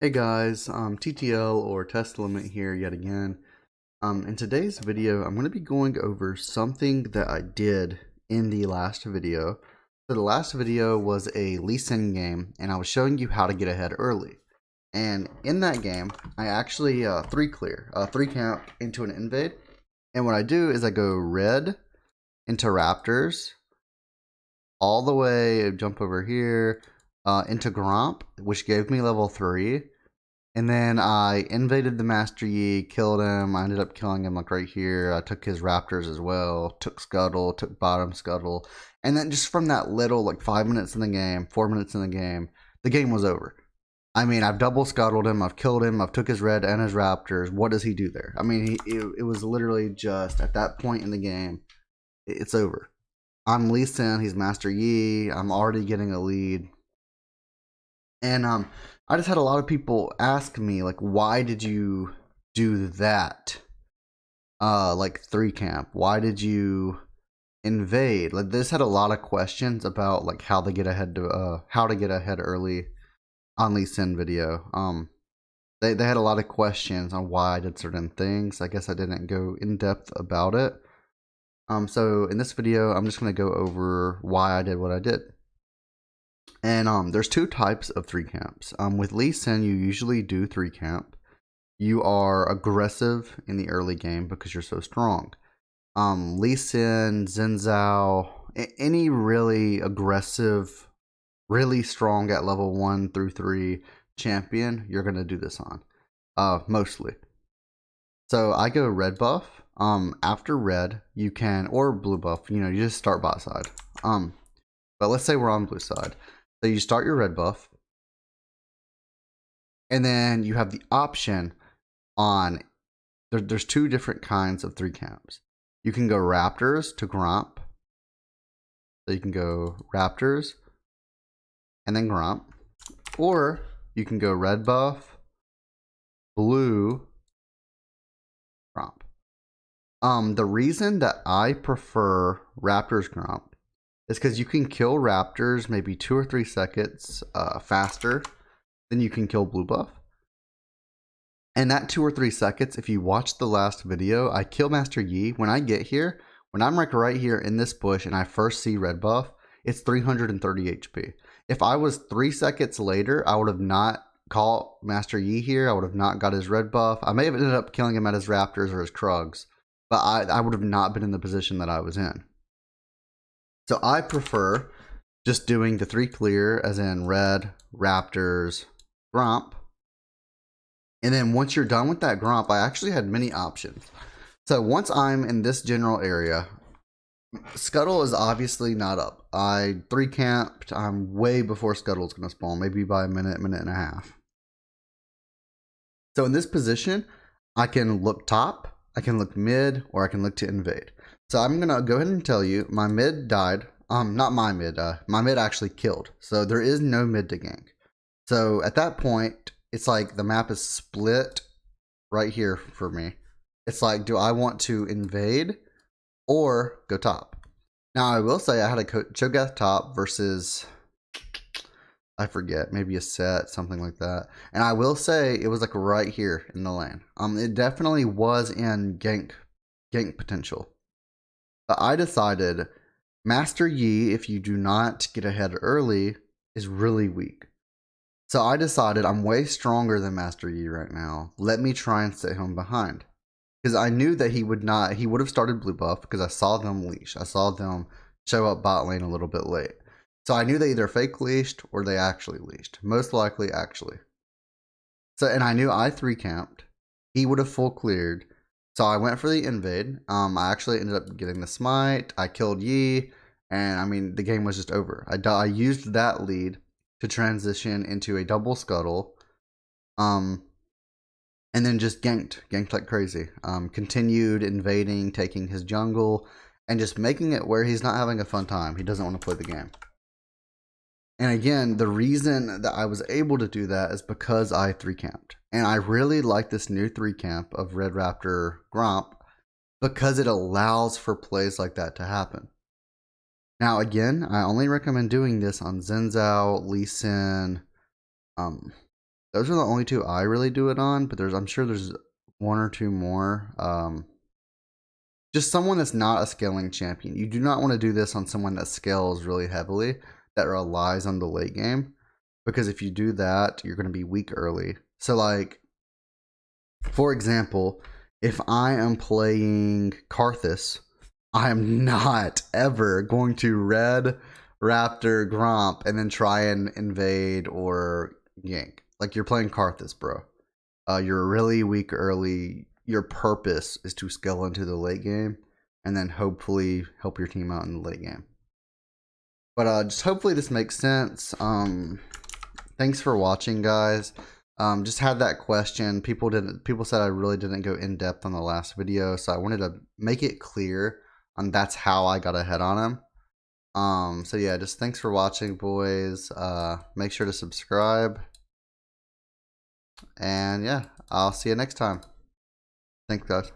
Hey guys, TTL or test limit here yet again. In today's video, I'm going to be going over something that I did in the last video. So the last video was a Xin game, and I was showing you how to get ahead early. And in that game, I actually three count into an invade. And what I do is I go red into Raptors, all the way, jump over here, into Gromp, which gave me level 3. And then I invaded the Master Yi, killed him. I ended up killing him like right here. I took his Raptors as well, took Scuttle, took bottom Scuttle. And then just from that little, like 5 minutes in the game, 4 minutes in the game was over. I mean, I've double Scuttled him, I've killed him, I've took his red and his Raptors. What does he do there? I mean, it was literally just, at that point in the game, it's over. I'm Lee Sin, he's Master Yi, I'm already getting a lead. And I just had a lot of people ask me, like, why did you do that? Like 3 camp. Why did you invade? Like, this had a lot of questions about like how to get ahead early on Lee Sin video. They had a lot of questions on why I did certain things. I guess I didn't go in depth about it. So in this video, I'm just gonna go over why I did what I did. And there's 2 types of 3 camps. With Lee Sin, you usually do 3 camp. You are aggressive in the early game because you're so strong. Lee Sin, Xin Zhao, any really aggressive, really strong at level 1 through 3 champion, you're gonna do this on. Mostly. So I go red buff. After red, you can, or blue buff, you just start bot side. But let's say we're on blue side. So you start your red buff, and then you have the option on, there's 2 different kinds of 3 camps. You can go Raptors to Gromp. So you can go Raptors and then Gromp. Or you can go red buff, blue, Gromp. The reason that I prefer Raptors Gromp is because you can kill Raptors maybe 2 or 3 seconds faster than you can kill blue buff. And that 2 or 3 seconds, if you watch the last video, I kill Master Yi. When I get here, when I'm like right here in this bush and I first see red buff, it's 330 HP. If I was 3 seconds later, I would have not caught Master Yi here. I would have not got his red buff. I may have ended up killing him at his Raptors or his Krugs, but I would have not been in the position that I was in. So I prefer just doing the 3 clear, as in red, Raptors, Gromp. And then once you're done with that Gromp, I actually had many options. So once I'm in this general area, Scuttle is obviously not up. I 3 camped. I'm way before Scuttle's going to spawn, maybe by a minute and a half. So in this position, I can look top, I can look mid, or I can look to invade. So I'm going to go ahead and tell you, my mid died. Not my mid. My mid actually killed. So there is no mid to gank. So at that point, it's like the map is split right here for me. It's like, do I want to invade or go top? Now, I will say I had a Cho'Gath top versus, I forget, maybe a set, something like that. And I will say it was like right here in the lane. It definitely was in gank potential. But I decided Master Yi, if you do not get ahead early, is really weak. So I decided I'm way stronger than Master Yi right now. Let me try and set him behind. Because I knew that he would have started blue buff because I saw them leash. I saw them show up bot lane a little bit late. So I knew they either fake leashed or they actually leashed. Most likely actually. So, and I knew I 3 camped. He would have full cleared. So I went for the invade. I actually ended up getting the smite. I killed Yi. And I mean, the game was just over. I used that lead to transition into a double Scuttle. And then just ganked like crazy. Continued invading, taking his jungle, and just making it where he's not having a fun time. He doesn't want to play the game. And again, the reason that I was able to do that is because I 3 camped. And I really like this new 3 camp of Red Raptor Gromp because it allows for plays like that to happen. Now again, I only recommend doing this on Xin Zhao, Lee Sin, Those are the only two I really do it on, but I'm sure there's one or two more. Just someone that's not a scaling champion. You do not want to do this on someone that scales really heavily, that relies on the late game, because if you do that, you're going to be weak early. So like, for example, if I am playing Karthus, I am not ever going to red Raptor Gromp and then try and invade or yank. Like, you're playing Karthus, bro. You're really weak early. Your purpose is to scale into the late game and then hopefully help your team out in the late game. But just hopefully this makes sense. Thanks for watching, guys. Just had that question. People said I really didn't go in depth on the last video, so I wanted to make it clear on that's how I got ahead on him. So yeah, just thanks for watching, boys. Make sure to subscribe. And yeah, I'll see you next time. Thanks, guys.